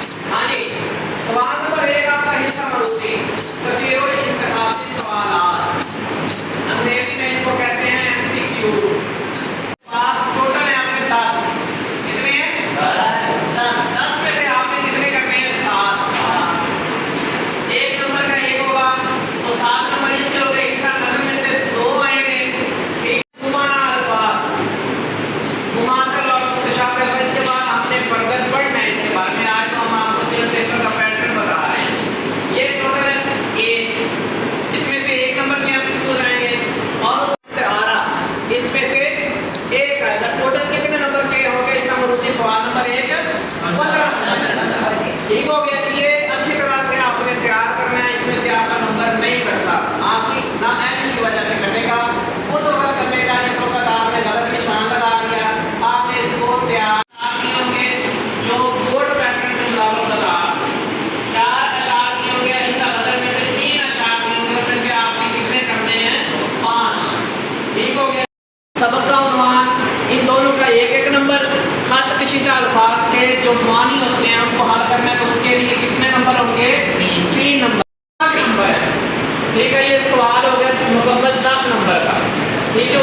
हाँ जी, सवाल नंबर 1 आपका हिस्सा मरूसी कसीरों इंतखाबी सवालात, अंग्रेजी में इनको कहते हैं एमसीक्यू। आप टोटल है आपके 10, कितने हैं 10 में से आपने कितने करने हैं 7। 1 नंबर का 1 होगा तो 7 नंबर इसके हो गए, हिस्सा नजर में से 2 आएंगे। ठीक, घुमाना अल्फाज मुमासल और मुतशाबिह। इसके बाद हमने फर्जन पढ़ना है इसके बारे में। आज तो हम आपको सिर्फ पेपर का पैटर्न बता रहे हैं। ये टोटल है 1, इसमें से 1 नंबर के एमसीक्यू आएंगे और उससे आ रहा इसमें से 1 आएगा। टोटल कितने नंबर के हो गए हिस्सा मरूसी? सवाल नंबर 1 15। ठीक हो गया। ये अच्छी तरह से आपने तैयार करना है। इसमें से आपका नंबर नहीं कटता, आपकी ना एनी की वजह से कटेगा। उस वक्त कटेगा जिस वक्त आपने गलत निशान लगा दिया। आपने इसको तैयार नहीं होंगे जो बोर्ड पैटर्न के मुताबिक लगा 4 अशार नहीं होंगे, हिस्सा बदल में से 3 अशार नहीं होंगे, उसमें से आपने कितने करने हैं 5। ठीक हो गया। सबक का उन्वान इन दोनों का 1-1 नंबर। खत कशीदा अल्फाज के जो मानी होते हैं उनको हल करना है तो उसके लिए कितने नंबर होंगे? 3 नंबर है। ठीक है, ये सवाल हो गया मुकम्मल 10 नंबर का। ठीक है।